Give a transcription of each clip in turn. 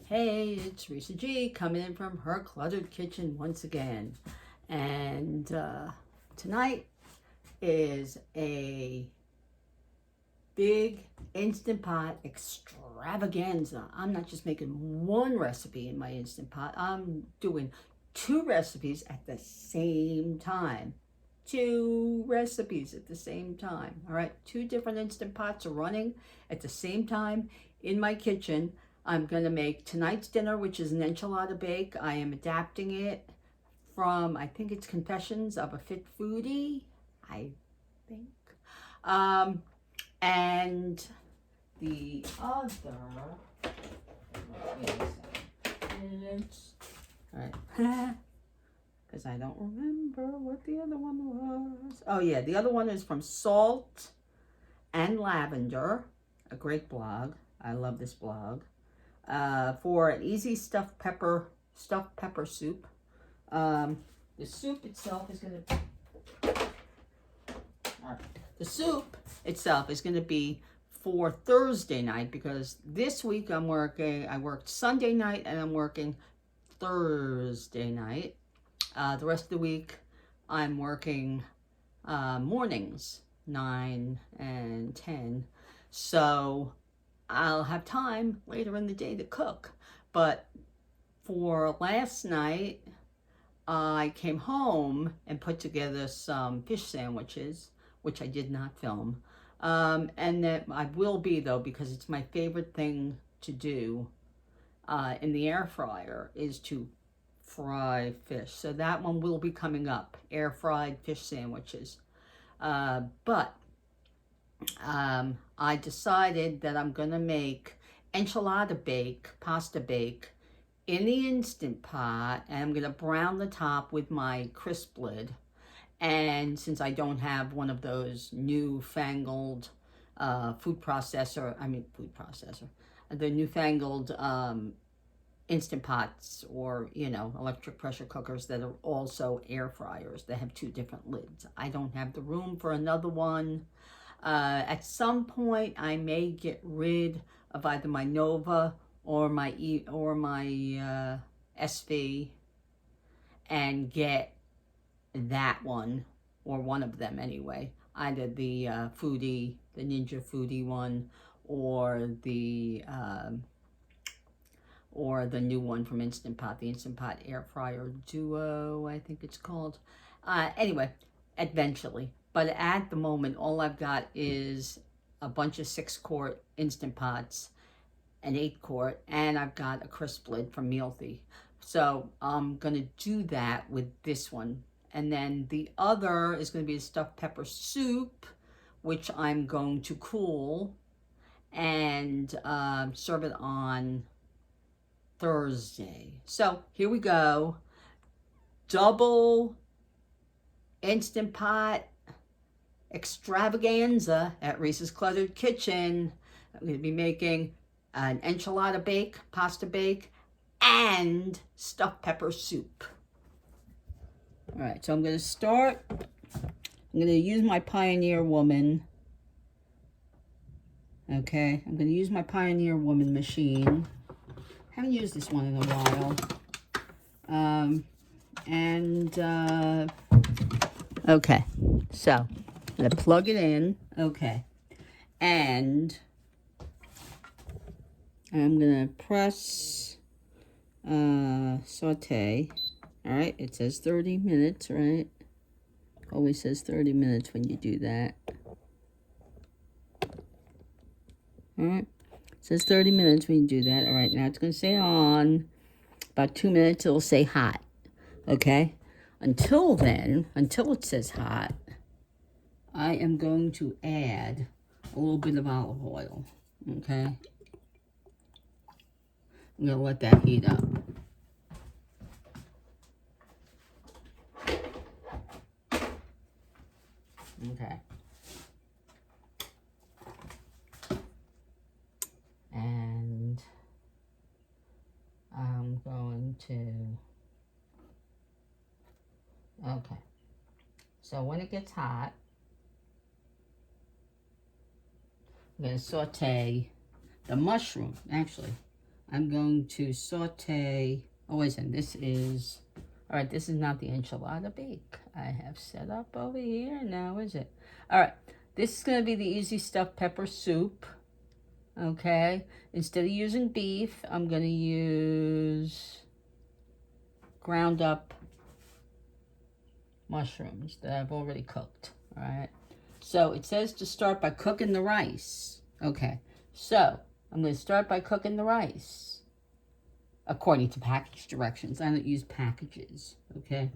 Hey, it's Risa G coming in from her cluttered kitchen once again. And tonight is a big Instant Pot extravaganza. I'm not just making one recipe in my Instant Pot, I'm doing two recipes at the same time. Two recipes at the same time. All right, two different Instant Pots are running at the same time in my kitchen. I'm going to make tonight's dinner, which is an enchilada bake. I am adapting it from, I think it's Confessions of a Fit Foodie, I think. And the other, wait a second. All right. Because I don't remember what the other one was. Oh yeah, the other one is from Salt and Lavender, a great blog. I love this blog. For an easy stuffed pepper soup. The soup itself is going to be for Thursday night, because this week I worked Sunday night and I'm working Thursday night. The rest of the week I'm working mornings 9 and 10. So I'll have time later in the day to cook. But for last night, I came home and put together some fish sandwiches, which I did not film. And that I will be, though, because it's my favorite thing to do in the air fryer is to fry fish. So that one will be coming up, air fried fish sandwiches. But I decided that I'm going to make pasta bake in the Instant Pot, and I'm going to brown the top with my crisp lid. And since I don't have one of those newfangled the newfangled Instant Pots or, electric pressure cookers that are also air fryers, they have two different lids. I don't have the room for another one. At some point, I may get rid of either my Nova or my SV and get that one, or one of them anyway. Either the Ninja Foodie one, or the new one from Instant Pot, the Instant Pot Air Fryer Duo, I think it's called. Anyway, eventually. But at the moment, all I've got is a bunch of 6-quart Instant Pots, an 8-quart, and I've got a crisp lid from Mealthy. So I'm going to do that with this one. And then the other is going to be a stuffed pepper soup, which I'm going to cool and serve it on Thursday. So here we go. Double Instant Pot extravaganza at Risa's Cluttered Kitchen. I'm going to be making an enchilada pasta bake, and stuffed pepper soup. All right, so I'm going to start. I'm going to use my Pioneer Woman. Okay, I'm going to use my Pioneer Woman machine. Haven't used this one in a while. Okay, so I'm going to plug it in. Okay, and I'm going to press saute. All right, it says 30 minutes, right? Always says 30 minutes when you do that. All right, it says 30 minutes when you do that. All right, now it's going to say on. About 2 minutes, it'll say hot. Okay? Until then, until it says hot, I am going to add a little bit of olive oil. Okay? I'm going to let that heat up. Okay. And I'm going to, okay. So when it gets hot, I'm going to saute the mushroom. Actually, I'm going to saute. Oh, wait a second. This is, all right, this is not the enchilada bake I have set up over here. Now, is it? All right, this is going to be the easy stuffed pepper soup. Okay, instead of using beef, I'm going to use ground up mushrooms that I've already cooked. All right, so it says to start by cooking the rice. Okay, so I'm going to start by cooking the rice according to package directions. I don't use packages. Okay,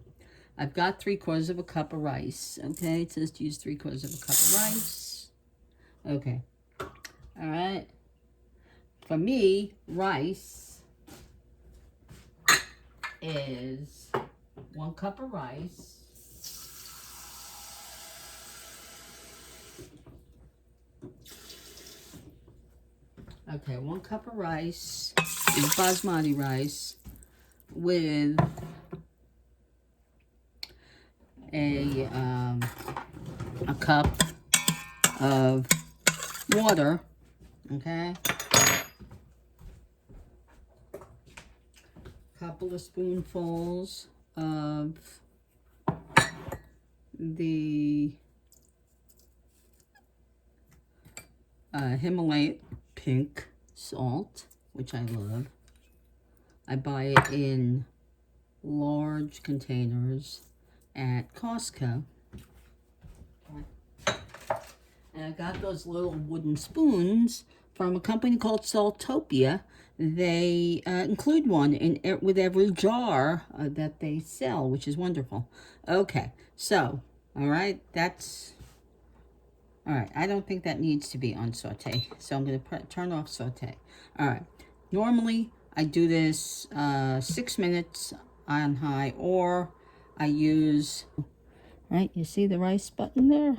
I've got 3/4 of a cup of rice. Okay, it says to use 3/4 of a cup of rice. Okay, all right. For me, rice is 1 cup of rice. Okay, 1 cup of rice is Basmati rice with a cup of water. Okay, couple of spoonfuls of the Himalayan pink salt, which I love. I buy it in large containers at Costco. And I got those little wooden spoons from a company called Saltopia. They include one with every jar that they sell, which is wonderful. Okay, so, all right, that's... All right, I don't think that needs to be on saute, so I'm going to turn off saute. All right, normally I do this 6 minutes on high, or I use, right, you see the rice button there?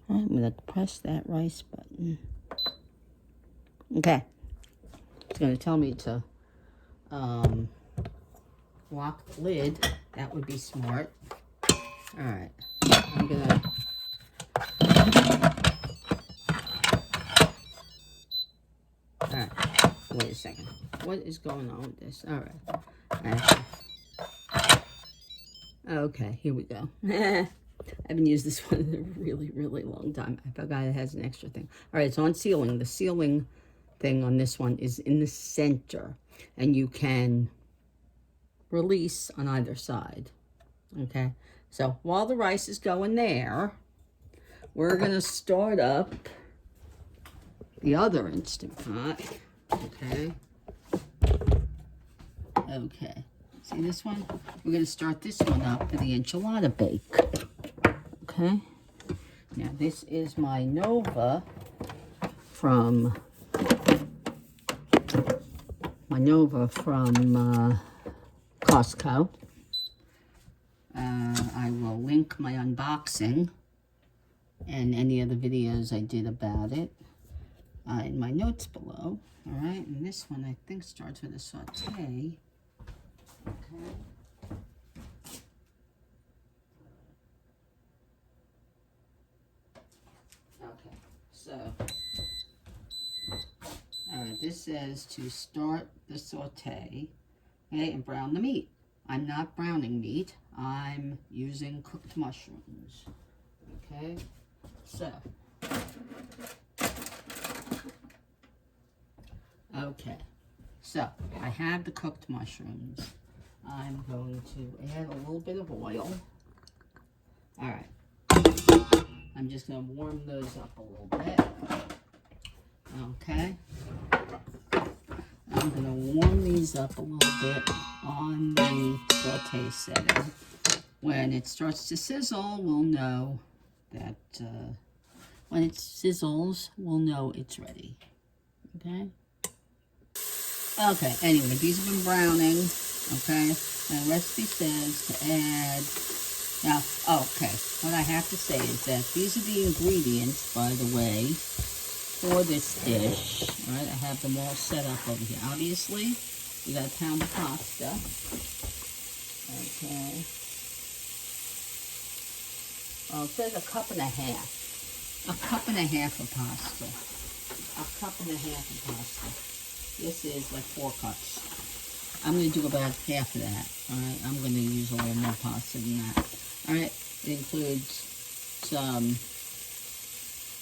I'm going to press that rice button. Okay, it's going to tell me to lock the lid. That would be smart. All right, I'm going to... All right, wait a second. What is going on with this? All right. Okay, here we go. I haven't used this one in a really, really long time. I forgot it has an extra thing. All right, it's on sealing. The sealing thing on this one is in the center, and you can release on either side. Okay, so while the rice is going there, we're going to start up the other Instant Pot. Okay. Okay. See this one? We're going to start this one up for the enchilada bake. Okay. Now this is my Nova from Costco. I will link my unboxing and any of the videos I did about it in my notes below. All right, and this one I think starts with a saute. Okay. Okay, so, all right, this says to start the saute, okay, and brown the meat. I'm not browning meat. I'm using cooked mushrooms. Okay, so. Okay, so I have the cooked mushrooms. I'm going to add a little bit of oil. All right, I'm just going to warm those up a little bit. Okay, I'm going to warm these up a little bit on the saute setting. When it starts to sizzle, we'll know that, when it sizzles, we'll know it's ready. Okay? Okay, anyway, these have been browning, okay? And the recipe says to add, now, okay, what I have to say is that these are the ingredients, by the way, for this dish. All right, I have them all set up over here. Obviously, you got a pound of pasta. Okay. Oh, it says 1.5 cups. 1.5 cups of pasta. 1.5 cups of pasta. This is like 4 cups. I'm going to do about half of that. All right, I'm going to use a little more pasta than that. All right, it includes some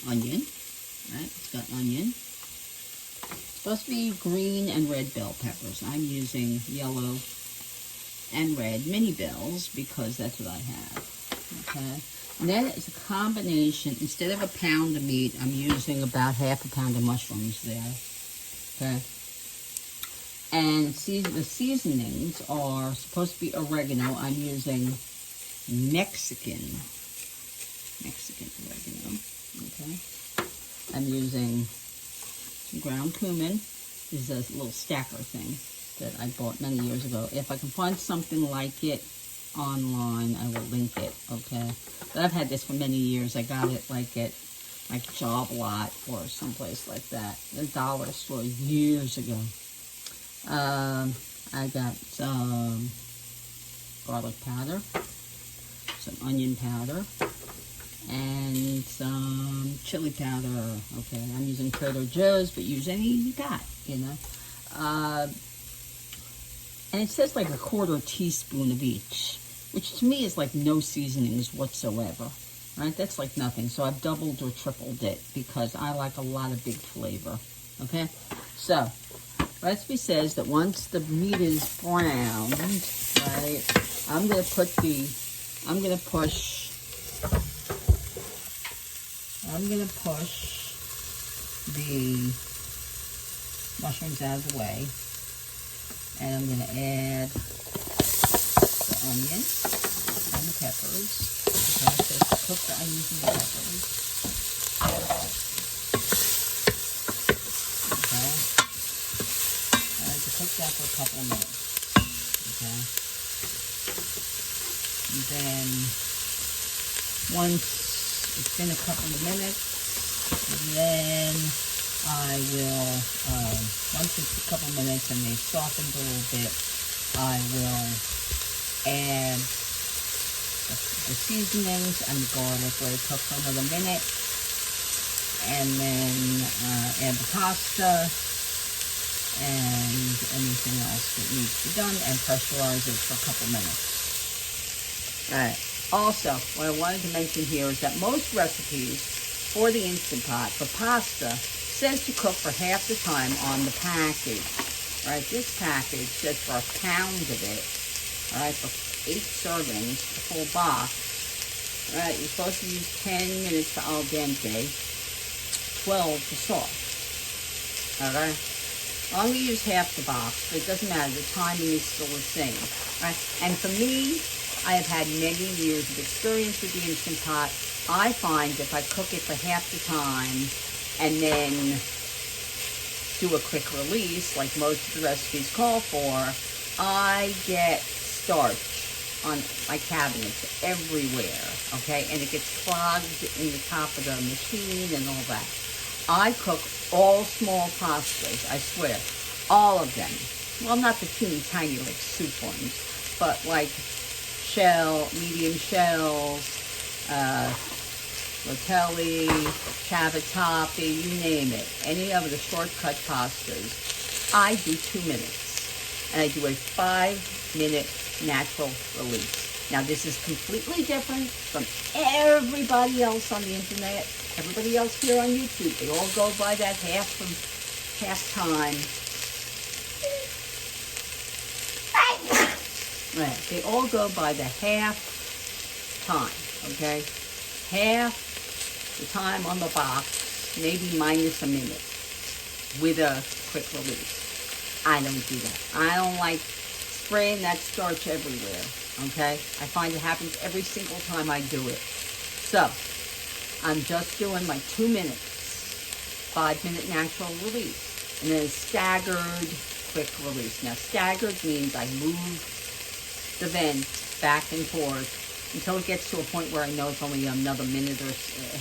onion. All right, it's got onion. It's supposed to be green and red bell peppers. I'm using yellow and red mini bells because that's what I have. Okay, and then it's a combination. Instead of a pound of meat, I'm using about half a pound of mushrooms there. Okay. And the seasonings are supposed to be oregano. I'm using Mexican oregano. Okay. I'm using some ground cumin. This is a little stacker thing that I bought many years ago. If I can find something like it online, I will link it. Okay. But I've had this for many years. I got it like at Job Lot or someplace like that. The dollar store years ago. I got some garlic powder, some onion powder, and some chili powder. Okay, I'm using Trader Joe's, but use any you got, you know. And it says like a 1/4 teaspoon of each, which to me is like no seasonings whatsoever. Right, that's like nothing. So I've doubled or tripled it because I like a lot of big flavor. Okay, so recipe says that once the meat is browned, right, I'm gonna push the mushrooms out of the way, and I'm gonna add the onion and the peppers. Okay, so cook the onions and the peppers. Okay. Cook that for a couple of minutes, okay? And then once it's been a couple of minutes, then I will, once it's a couple of minutes and they've softened a little bit, I will add the seasonings and the garlic, let it cook for another minute, and then add the pasta and anything else that needs to be done, and pressurize it for a couple minutes. Alright, also, what I wanted to mention here is that most recipes for the Instant Pot, for pasta, says to cook for half the time on the package. Alright, this package says for a pound of it, alright, for 8 servings, a full box. Alright, you're supposed to use 10 minutes to al dente, 12 to soft. Alright? I'm going to use half the box, but it doesn't matter. The timing is still the same. Right? And for me, I have had many years of experience with the Instant Pot. I find if I cook it for half the time and then do a quick release, like most of the recipes call for, I get starch on my cabinets everywhere, okay? And it gets clogged in the top of the machine and all that. I cook all small pastas, I swear, all of them. Well, not the teeny tiny like soup ones, but like medium shells, Rotel, cavatappi, you name it. Any of the shortcut pastas, I do 2 minutes. And I do a 5-minute natural release. Now, this is completely different from everybody else on the internet. Everybody else here on YouTube, they all go by that half time. Right, they all go by the half time, okay? Half the time on the box, maybe minus a minute, with a quick release. I don't do that. I don't like spraying that starch everywhere, okay? I find it happens every single time I do it. So, I'm just doing my 2 minutes, 5-minute natural release, and then a staggered quick release. Now, staggered means I move the vent back and forth until it gets to a point where I know it's only another minute or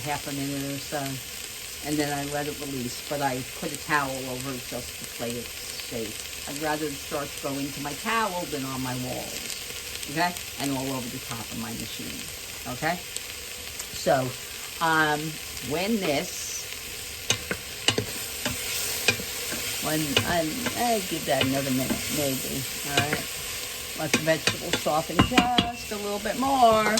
half a minute or so, and then I let it release, but I put a towel over it just to play it safe. I'd rather the starch go into my towel than on my walls, okay, and all over the top of my machine, okay? So, I give that another minute, maybe. All right. Let the vegetables soften just a little bit more.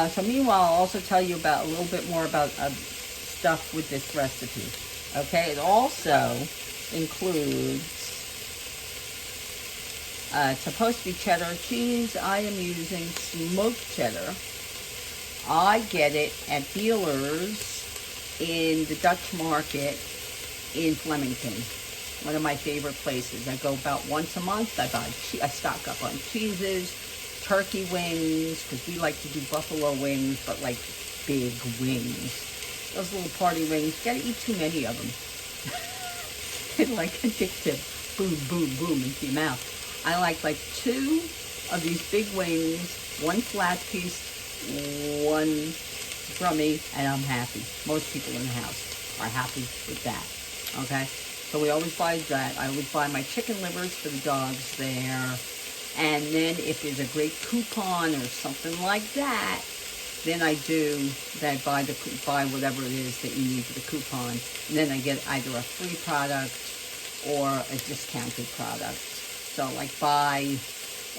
So meanwhile, I'll also tell you about a little bit more about stuff with this recipe. Okay, it also includes, it's supposed to be cheddar cheese. I am using smoked cheddar. I get it at dealers in the Dutch market in Flemington. One of my favorite places. I go about once a month. I stock up on cheeses, turkey wings, because we like to do buffalo wings, but like big wings. Those little party wings, you gotta eat too many of them. They're like addictive. Boom, boom, boom into your mouth. I like 2 of these big wings, 1 flat piece, 1 crummy, and I'm happy. Most people in the house are happy with that. Okay? So we always buy that. I always buy my chicken livers for the dogs there. And then if there's a great coupon or something like that, then I buy whatever it is that you need for the coupon. And then I get either a free product or a discounted product. So like buy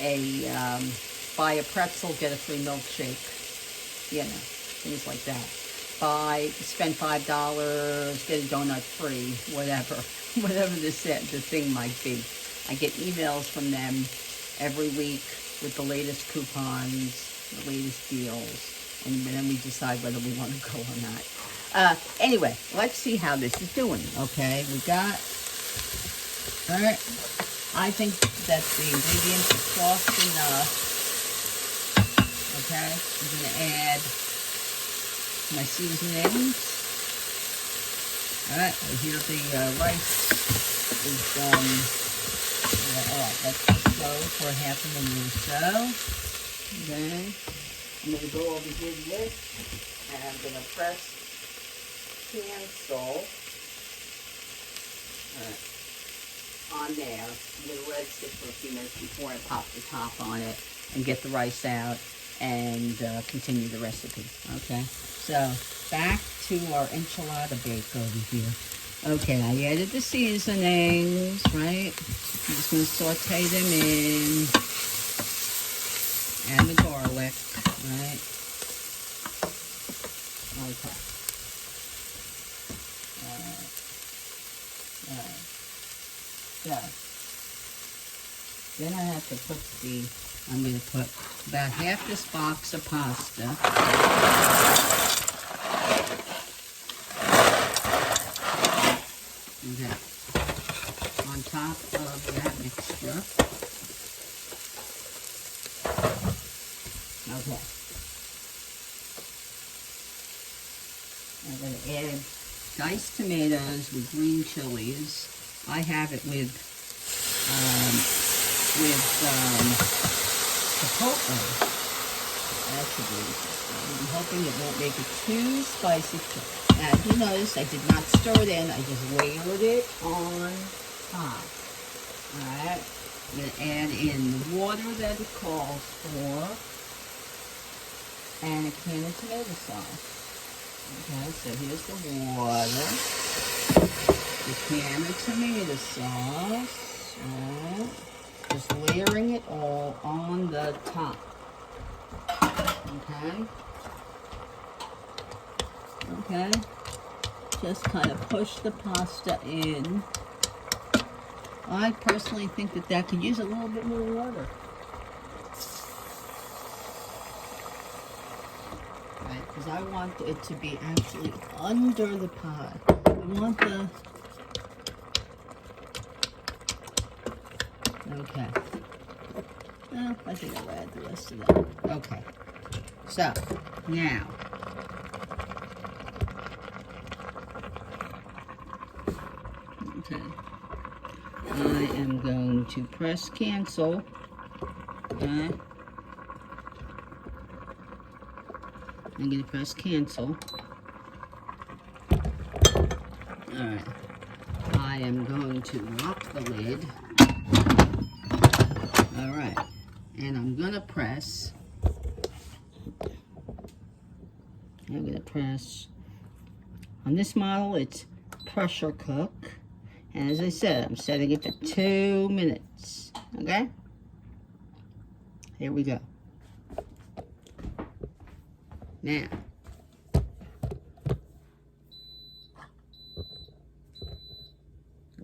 a pretzel, get a free milkshake. You know, things like that. Spend $5, get a donut free, whatever. Whatever the thing might be. I get emails from them every week with the latest coupons, the latest deals, and then we decide whether we want to go or not. Anyway, let's see how this is doing, okay? We got, all right, I think that the ingredients are soft enough, okay? I'm going to add my seasonings. All right, here the rice is all right, let's just go for half a minute or so. Okay, I'm going to go over here this, and I'm going to press cancel on there. I'm going to let it sit for a few minutes before I pop the top on it and get the rice out and continue the recipe. Okay, so back to our enchilada bake over here. Okay, I added the seasonings, right? I'm just going to saute them in. And the garlic, right? Okay. Alright. So, then I have to put I'm going to put about half this box of pasta. Okay. On top of that mixture. Okay. I'm going to add diced tomatoes with green chilies. I have it with chipotle. That should be interesting. I'm hoping it won't make it too spicy. Now, if you notice, I did not stir it in. I just layered it on top. Alright. I'm going to add in the water that it calls for. And a can of tomato sauce. Okay, so here's the water. The can of tomato sauce. Alright. Just layering it all on the top. Okay. Okay. Just kind of push the pasta in. I personally think that could use a little bit more water. Right, because I want it to be actually under the pot. I want the... Okay. Well, I think I'll add the rest of that. Okay. So, now... Okay. I am going to press cancel. Okay. I'm going to press cancel. Alright. I am going to lock the lid. Alright. And I'm going to press. On this model, it's pressure cook. And as I said, I'm setting it for 2 minutes. Okay? Here we go. Now.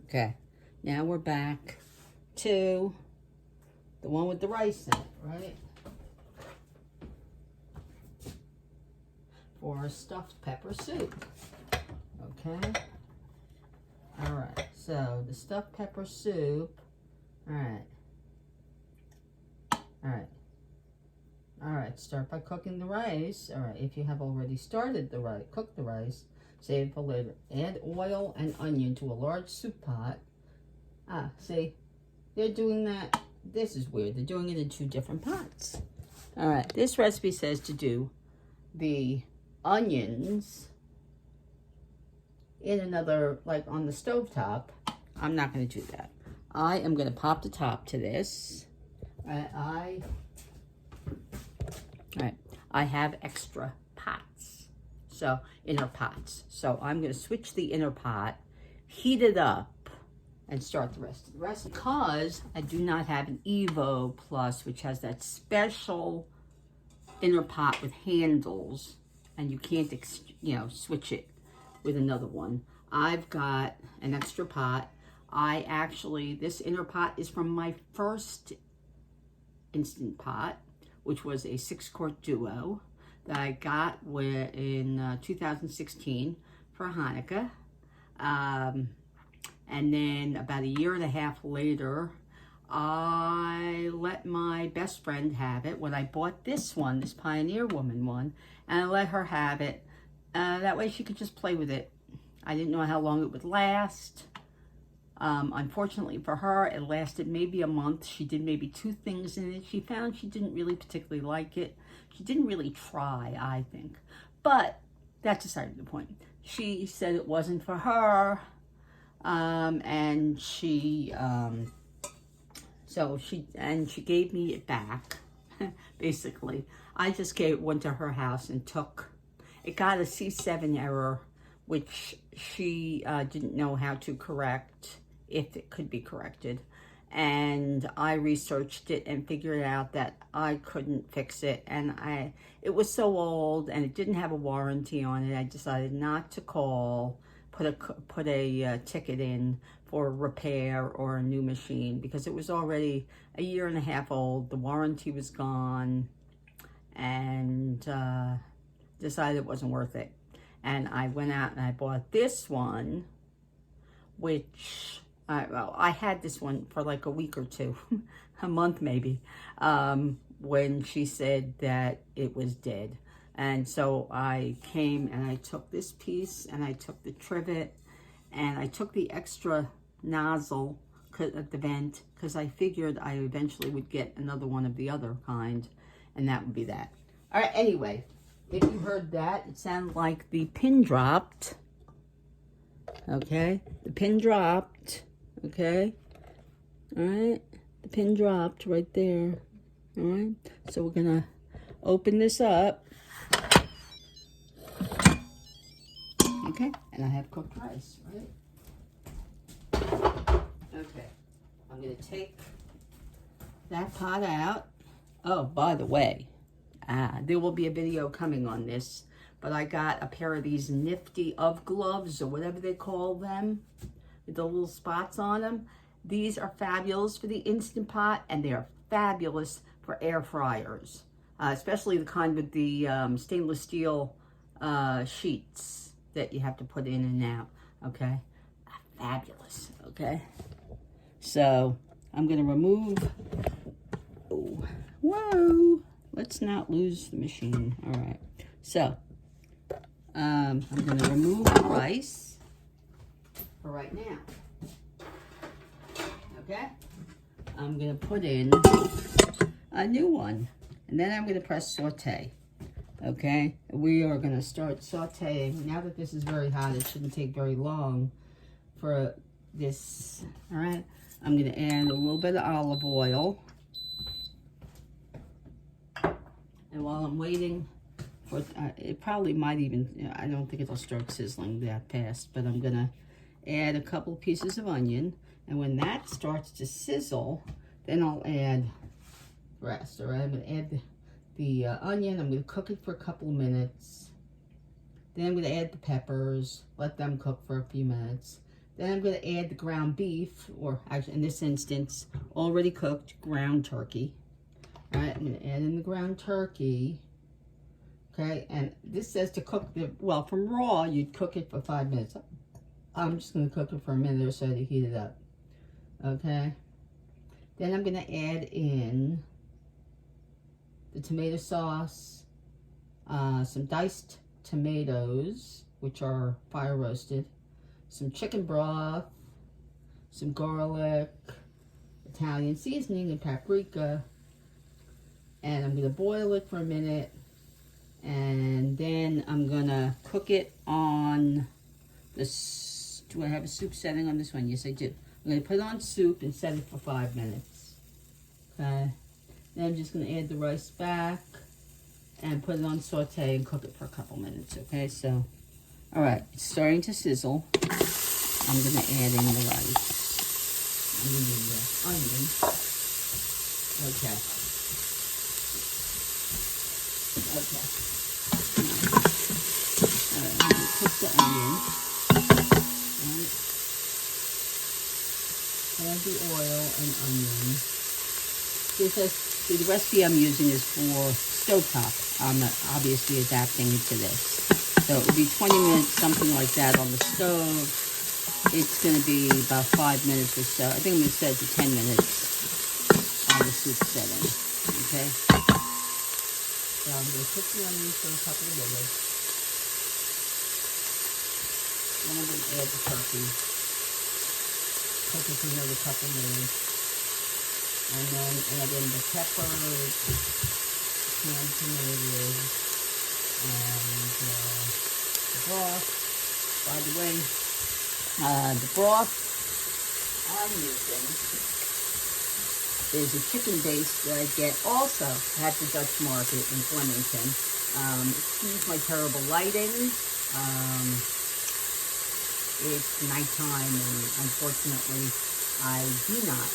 Okay. Now we're back to the one with the rice in it, right? For stuffed pepper soup. Okay? Alright, so the stuffed pepper soup. Alright. Alright, start by cooking the rice. Alright, if you have already started the rice, cook the rice, save it for later. Add oil and onion to a large soup pot. Ah, see? They're doing that. This is weird. They're doing it in 2 different pots. Alright, this recipe says to do the onions in another, like on the stovetop. I'm not going to do that. I am going to pop the top to this. I have extra pots, so inner pots. So I'm going to switch the inner pot, heat it up, and start the rest of the recipe. Because I do not have an Evo Plus, which has that special inner pot with handles, and you can't, switch it with another one. I've got an extra pot. This inner pot is from my first Instant Pot, which was a 6-quart duo that I got in 2016 for Hanukkah. And then about 1.5 years later, I let my best friend have it when I bought this one, this Pioneer Woman one, and I let her have it. That way she could just play with it. I didn't know how long it would last. Unfortunately for her, it lasted maybe a month. She did maybe 2 things in it. She found she didn't really particularly like it. She didn't really try, I think. But that's beside the point. She said it wasn't for her. And she gave me it back, basically. I just went to her house and it got a C7 error, which she didn't know how to correct, if it could be corrected. And I researched it and figured out that I couldn't fix it. And it was so old and it didn't have a warranty on it. I decided not to call, put a ticket in for repair or a new machine, because it was already 1.5 years old. The warranty was gone, and decided it wasn't worth it. And I went out and I bought this one, which I had this one for like a week or 2, a month maybe, when she said that it was dead. And so I came and I took this piece and I took the trivet and I took the extra nozzle at the vent, because I figured I eventually would get another one of the other kind, and that would be that. All right, anyway, if you heard that, it sounded like the pin dropped. Okay, the pin dropped. Okay, all right, the pin dropped right there. All right, so we're gonna open this up. Okay, and I have cooked rice, right? Okay, I'm gonna take that pot out. Oh, by the way, there will be a video coming on this, but I got a pair of these nifty gloves, or whatever they call them, with the little spots on them. These are fabulous for the Instant Pot, and they are fabulous for air fryers, especially the kind with the stainless steel sheets that you have to put in and out. Okay, fabulous. Okay, so I'm gonna remove. Oh, whoa! Let's not lose the machine. All right, so I'm gonna remove the rice for right now. Okay, I'm gonna put in a new one, and then I'm gonna press saute. Okay, we are gonna start sauteing. Now that this is very hot, it shouldn't take very long for this. All right, I'm gonna add a little bit of olive oil. And while I'm waiting for, it probably might even, I don't think it'll start sizzling that fast, but I'm gonna add a couple pieces of onion. And when that starts to sizzle, then I'll add the rest. All right, I'm going to add the onion. I'm going to cook it for a couple of minutes. Then I'm going to add the peppers, let them cook for a few minutes. Then I'm going to add the ground beef, or actually in this instance, already cooked ground turkey. All right, I'm going to add in the ground turkey. Okay, and this says to cook well, from raw, you'd cook it for 5 minutes. I'm just going to cook it for a minute or so to heat it up. Okay, then I'm going to add in the tomato sauce, some diced tomatoes, which are fire roasted, some chicken broth, some garlic, Italian seasoning, and paprika. And I'm going to boil it for a minute. And then I'm going to cook it on this. Do I have a soup setting on this one? Yes, I do. I'm going to put it on soup and set it for 5 minutes. Okay. Then I'm just going to add the rice back and put it on saute and cook it for a couple minutes. Okay, so, all right, it's starting to sizzle. I'm going to add in the rice. I'm going to do the onion. Okay. Okay. All right, I'm going to cook the onion. All right. Add the oil and onion. The recipe I'm using is for stovetop. I'm obviously adapting it to this. So it would be 20 minutes, something like that on the stove. It's going to be about 5 minutes or so. I think I'm going to set it to 10 minutes on the soup setting. Okay? So I'm going to cook the onions for a couple of minutes. Then I'm going to add the turkey. Cook it for another couple of minutes. And then add in the peppers, canned tomatoes, and the broth. By the way, the broth I'm using is a chicken base that I get also at the Dutch Market in Flemington. Excuse my terrible lighting. It's nighttime, and unfortunately, I do not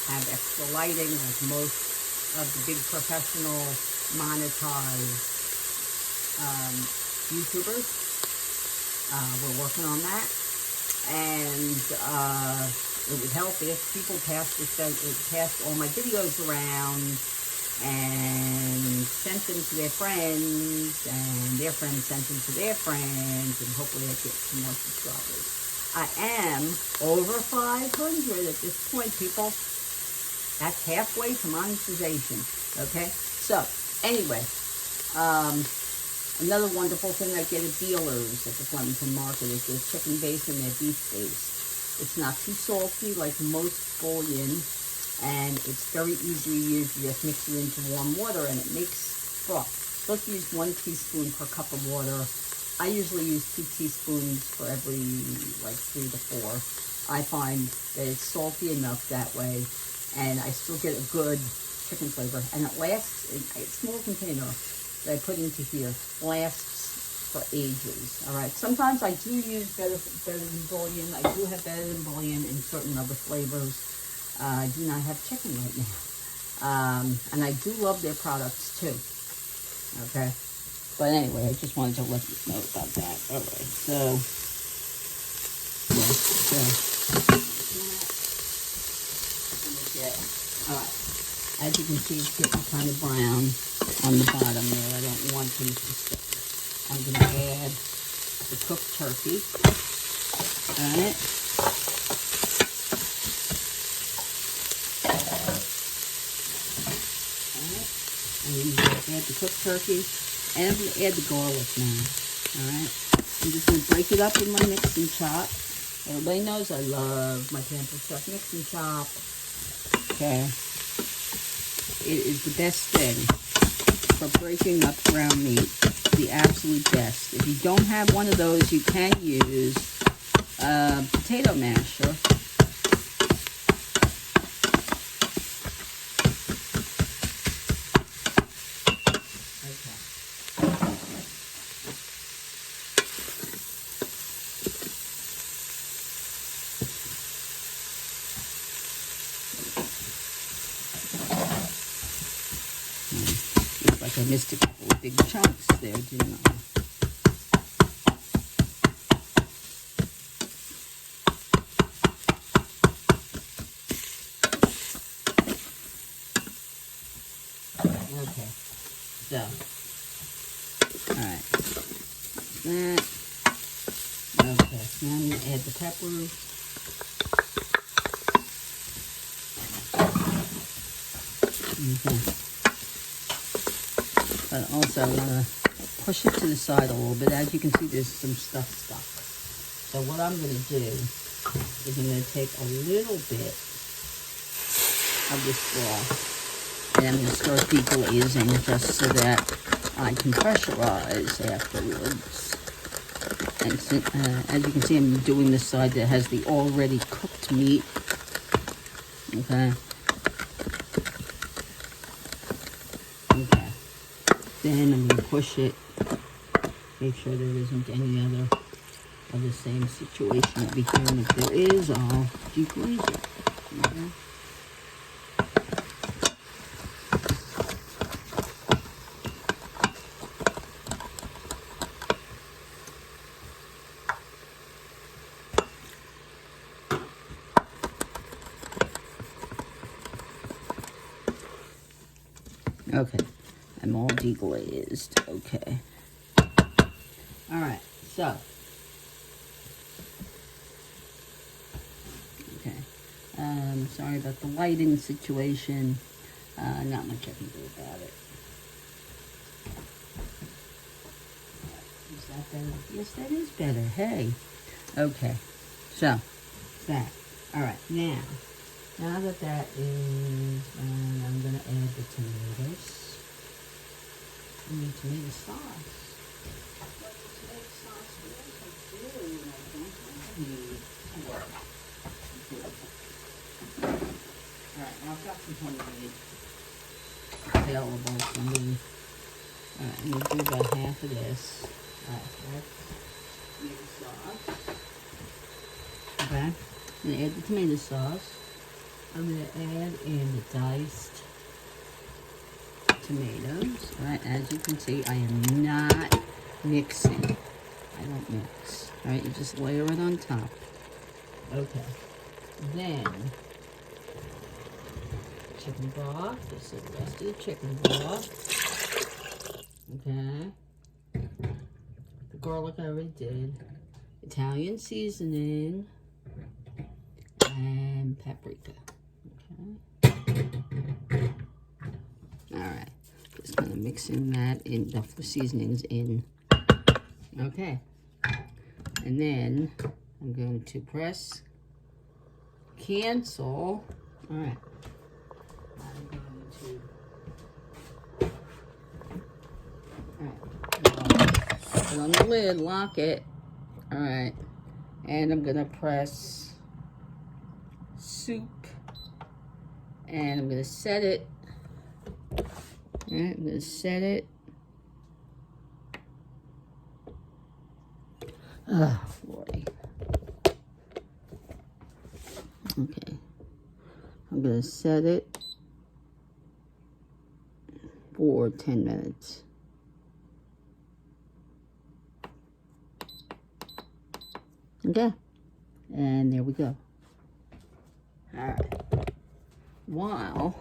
have extra lighting like most of the big professional monetized YouTubers. We're working on that, and it would help if people passed all my videos around and sent them to their friends, and their friends sent them to their friends, and hopefully I'd get some more subscribers. I am over 500 at this point, people. That's halfway to monetization, okay? So, anyway, another wonderful thing I get at dealers at the Flemington Market is their chicken base and their beef base. It's not too salty like most bouillon, and it's very easy to use. You just mix it into warm water, and it makes broth. You're supposed to use 1 teaspoon per cup of water. I usually use 2 teaspoons for every, like, 3 to 4. I find that it's salty enough that way, and I still get a good chicken flavor. And it lasts, a small container that I put into here lasts for ages, all right? Sometimes I do use better than bouillon. I do have better than bouillon in certain other flavors. I do not have chicken right now. And I do love their products too, okay? But anyway, I just wanted to let you know about that. All right, so, all right. As you can see, it's getting kind of brown on the bottom there. I don't want them to stick. I'm going to add the cooked turkey. All right. And I'm going to add the cooked turkey. And I'm going to add the garlic now. All right. I'm just going to break it up in my mix and chop. Everybody knows I love my Pampered Chef mix and chop. Okay. It is the best thing for breaking up ground meat. The absolute best. If you don't have one of those, you can use a potato masher. I missed a couple of big chunks there, didn't I? Okay, so, alright, that, okay, now I'm going to add the peppers. Okay. But also I'm going to push it to the side a little bit. As you can see, there's some stuff stuck. So what I'm going to do is I'm going to take a little bit of this broth and I'm going to start deglazing just so that I can pressurize afterwards. And so, as you can see, I'm doing the side that has the already cooked meat. Okay. Okay. Then I'm going to push it. Make sure there isn't any other of the same situation over here. And if there is, I'll deglaze it. Okay. Okay, I'm all deglazed. Okay. All right, so. Okay. Sorry about the lighting situation. Not much I can do about it. Is that better? Yes, that is better. Hey. Okay. So, that. All right, now that that is, I'm going to add the tomatoes. I need tomato sauce. What tomato sauce do I do? I don't need four. Alright, now I've got some homemade available for me. Alright, I'm going to do about half of this. Alright, that's tomato sauce. Okay, I'm going to add the tomato sauce. I'm going to add in the diced tomatoes. Alright, as you can see, I am not mixing. I don't mix. Alright, you just layer it on top. Okay. Then, chicken broth. This is the rest of the chicken broth. Okay. The garlic I already did. Italian seasoning. And paprika. Alright, just kind of mixing that in, the seasonings in. Okay, and then I'm going to press cancel. Alright, I'm going to put on the lid, lock it. Alright, and I'm going to press soup, and I'm going to set it. Alright, I'm going to set it. Oh, Lordy. Okay. I'm going to set it for 10 minutes. Okay. And there we go. Alright. While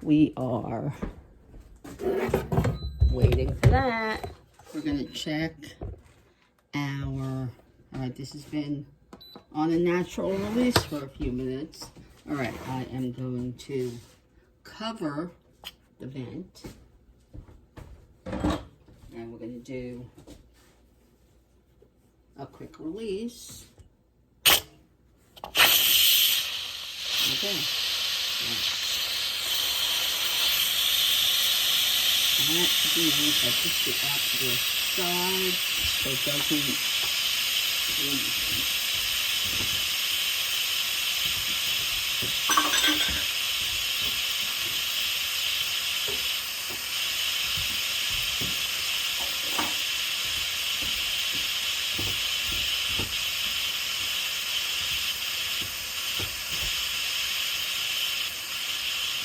we are waiting for that, we're going to check our, alright, this has been on a natural release for a few minutes. Alright, I am going to cover the vent. And we're going to do a quick release. Okay. That should be nice. I pushed it out to the side so it doesn't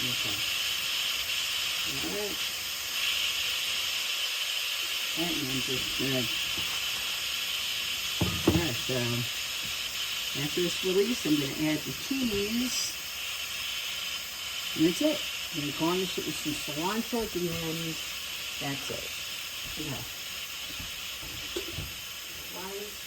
Okay. Alright. And I'm just gonna, yeah, so after this release, I'm gonna add the cheese. And that's it. I'm gonna garnish it with some cilantro at the end. That's it. Okay. Rice.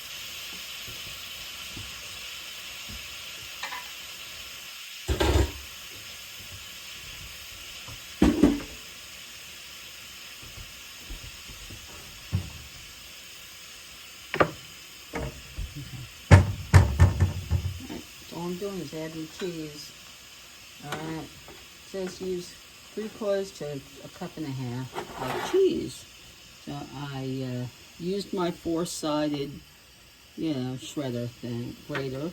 All I'm doing is adding cheese. Alright. It says use 3/4 to a cup and a half of cheese. So I used my 4-sided, shredder thing, grater,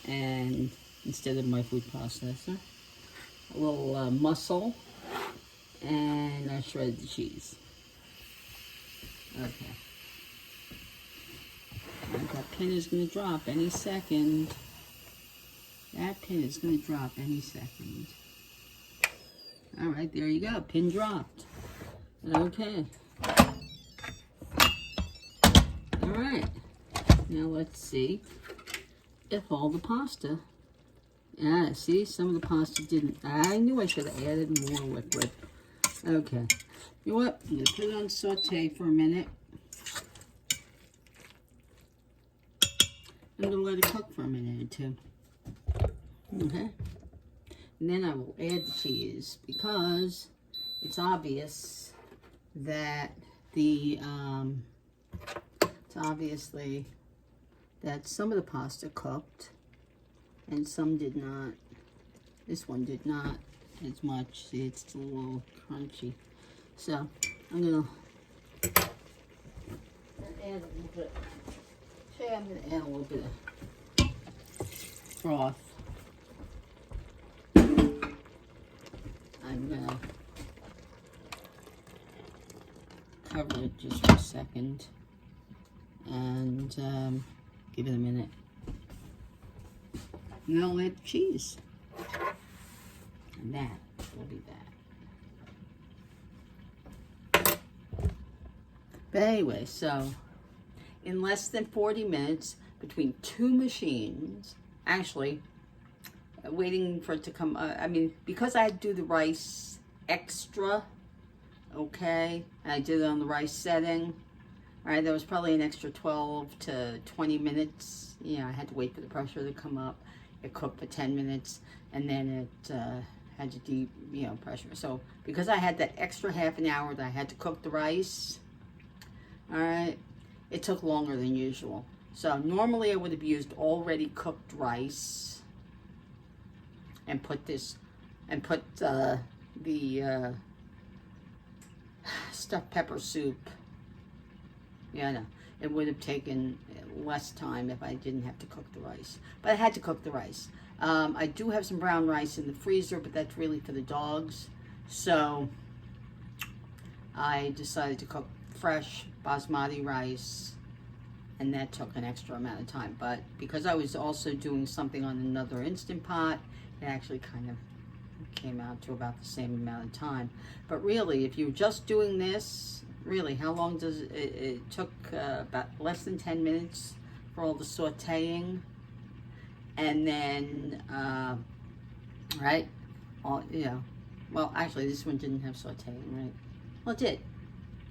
and instead of my food processor. A little muscle, and I shredded the cheese. Okay. And that pin is going to drop any second. That pin is going to drop any second. All right, there you go. Pin dropped. Okay. All right. Now let's see if all the pasta. Yeah, see, some of the pasta didn't. I knew I should have added more liquid. Okay. You know what? I'm going to put it on saute for a minute. I'm going to let it cook for a minute or two. Okay. And then I will add the cheese because it's obvious that some of the pasta cooked and some did not. This one did not as much. See, it's still a little crunchy. So I'm gonna add a little bit. I'm gonna add a little bit of broth. I'm gonna cover it just for a second and give it a minute. And then I'll add cheese. And that will be that. But anyway, so in less than 40 minutes between 2 machines, actually, waiting for it to come, because I had to do the rice extra, okay, and I did it on the rice setting, all right, there was probably an extra 12 to 20 minutes, I had to wait for the pressure to come up. It cooked for 10 minutes, and then it had to deep, pressure. So because I had that extra half an hour that I had to cook the rice, all right, it took longer than usual. So normally I would have used already cooked rice and put the stuffed pepper soup. Yeah, no, it would have taken less time if I didn't have to cook the rice. But I had to cook the rice. I do have some brown rice in the freezer, but that's really for the dogs. So I decided to cook fresh Basmati rice, and that took an extra amount of time. But because I was also doing something on another Instant Pot, it actually kind of came out to about the same amount of time. But really, if you're just doing this, really, how long does it took about less than 10 minutes for all the sauteing. And then, right, well, actually, this one didn't have sauteing, right? Well, it did.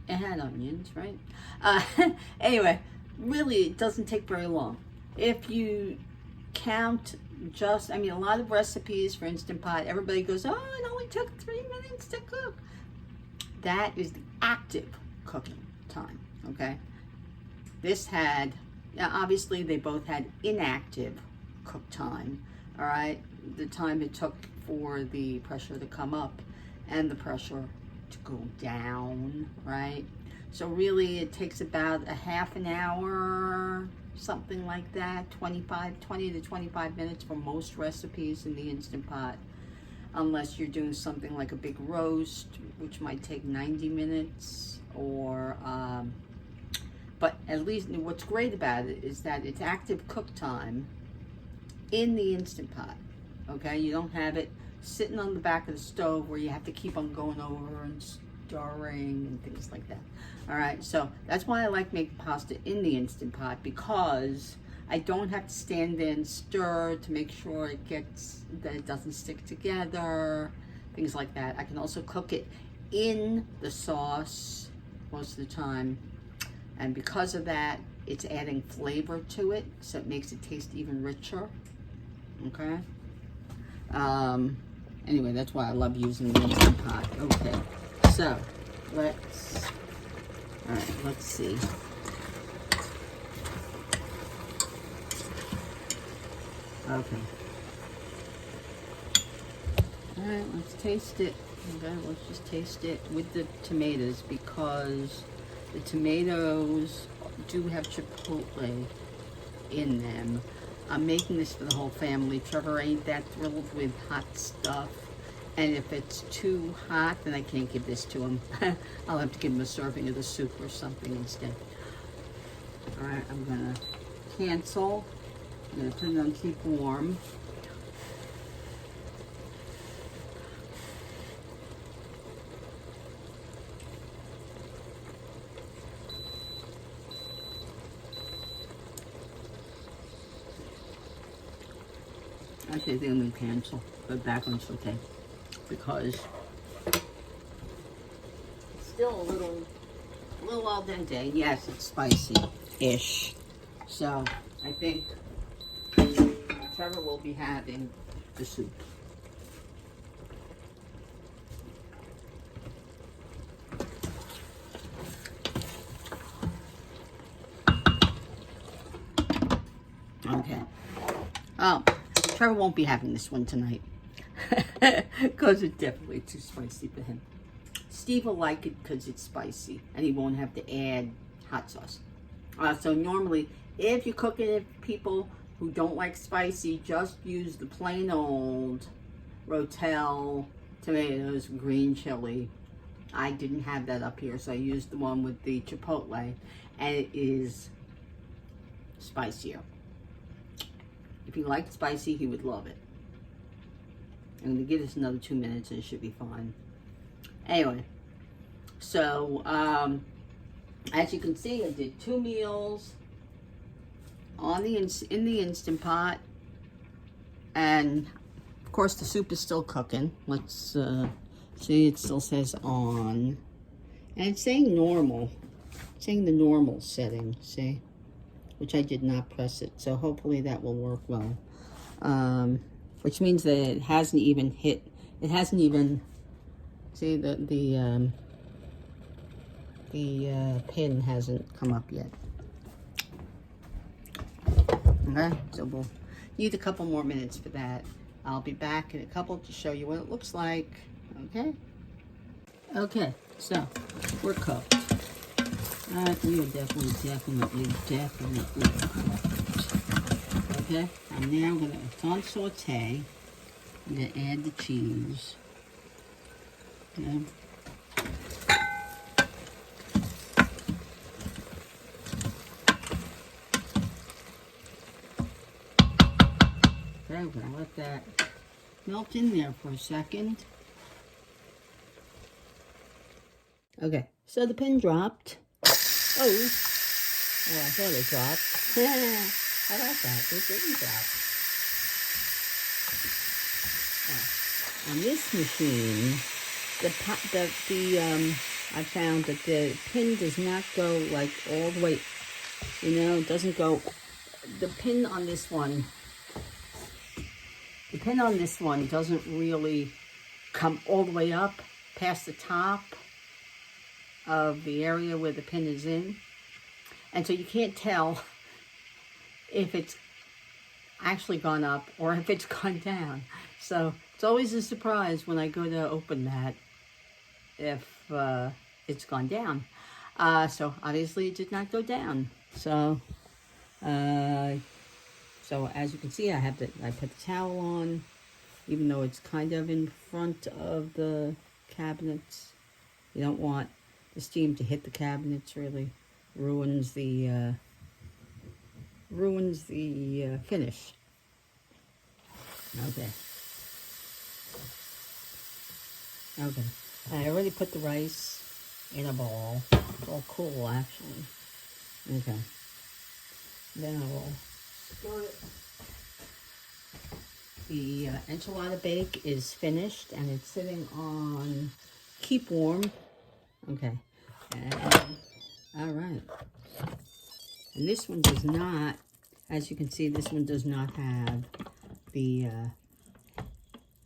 It had onions, right? Anyway, really, it doesn't take very long. If you count just, a lot of recipes for Instant Pot, everybody goes, oh, it only took 3 minutes to cook. That is the active cooking time, okay? This had, obviously they both had inactive cook time, all right? The time it took for the pressure to come up and the pressure to go down, right? So really it takes about a half an hour, something like that, 20 to 25 minutes for most recipes in the Instant Pot, unless you're doing something like a big roast, which might take 90 minutes, or but at least what's great about it is that it's active cook time in the Instant Pot, okay? You don't have it sitting on the back of the stove where you have to keep on going over and stirring and things like that. All right, so that's why I like making pasta in the Instant Pot, because I don't have to stand there and stir to make sure that it doesn't stick together, things like that. I can also cook it in the sauce most of the time, and because of that, it's adding flavor to it, so it makes it taste even richer. Okay. Anyway, that's why I love using the Instant Pot. Okay, so let's see. Okay. All right, let's taste it. Okay, let's just taste it with the tomatoes, because the tomatoes do have chipotle in them. I'm making this for the whole family. Trevor ain't that thrilled with hot stuff, and if it's too hot, then I can't give this to him. I'll have to give him a serving of the soup or something instead. All right, I'm gonna cancel. I'm gonna put it on keep warm. Actually, I think I'm going to cancel. Put it back on saute, because it's still a little al dente. Yes, it's spicy-ish. So I think Trevor will be having the soup. Okay. Oh. Trevor won't be having this one tonight, because it's definitely too spicy for him. Steve will like it because it's spicy, and he won't have to add hot sauce. So normally, if you're cooking it for people who don't like spicy, just use the plain old Rotel tomatoes, green chili. I didn't have that up here, so I used the one with the chipotle, and it is spicier. If he liked spicy, he would love it. I'm going to give this another 2 minutes and it should be fine. Anyway, so as you can see, I did 2 meals on in the Instant Pot, and of course the soup is still cooking. Let's see, it still says on, and it's saying normal. It's saying the normal setting. See, which I did not press it, so hopefully that will work well. Which means that it hasn't even hit, it hasn't even, see, the pin hasn't come up yet. Okay, so we'll need a couple more minutes for that. I'll be back in a couple to show you what it looks like. Okay? Okay, so we're cooked. We are definitely cooked. Okay, and now I'm gonna, it's on saute. I'm gonna add the cheese. Okay. Okay, we're gonna let that melt in there for a second. Okay, so the pin dropped. Oh, I thought it dropped. How about that? It didn't drop. Oh. On this machine, I found that the pin does not go like all the way. You know, it doesn't go. The pin on this one doesn't really come all the way up past the top of the area where the pin is in, and so you can't tell if it's actually gone up or if it's gone down. So it's always a surprise when I go to open that if it's gone down. So obviously it did not go down. So so as you can see, I put the towel on, even though it's kind of in front of the cabinets. You don't want the steam to hit the cabinets, really ruins the finish. Okay. I already put the rice in a bowl. It's all cool, actually. Okay. Then I will stir it. The enchilada bake is finished, and it's sitting on keep warm. Okay. And, all right. And this one does not, as you can see, this one does not have the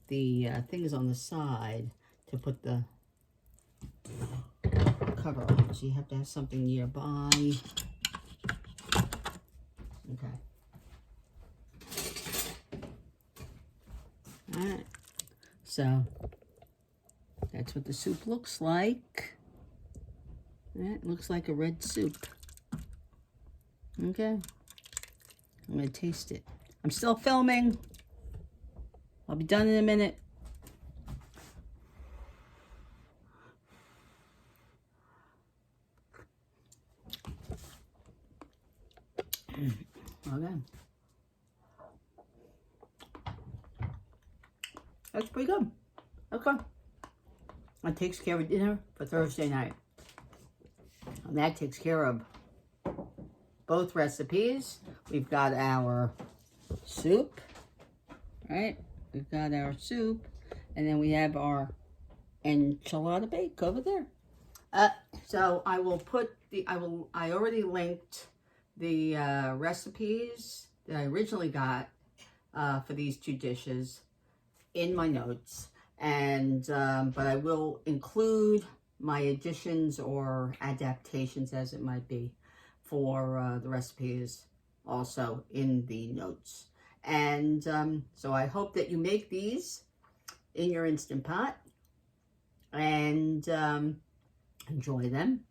things on the side to put the cover on. So you have to have something nearby. Okay. All right. So that's what the soup looks like. It looks like a red soup. Okay. I'm going to taste it. I'm still filming. I'll be done in a minute. Okay. That's pretty good. Okay. That takes care of dinner for Thursday night. And that takes care of both recipes. We've got our soup, right? We've got our soup, and then we have our enchilada bake over there. So I will put I already linked the recipes that I originally got for these two dishes in my notes, and but I will include my additions or adaptations, as it might be, for the recipes also in the notes. And so I hope that you make these in your Instant Pot and enjoy them.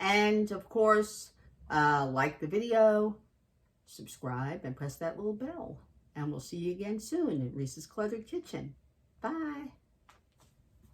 And of course, like the video, subscribe, and press that little bell. And we'll see you again soon at Reese's Cluttered Kitchen. Bye.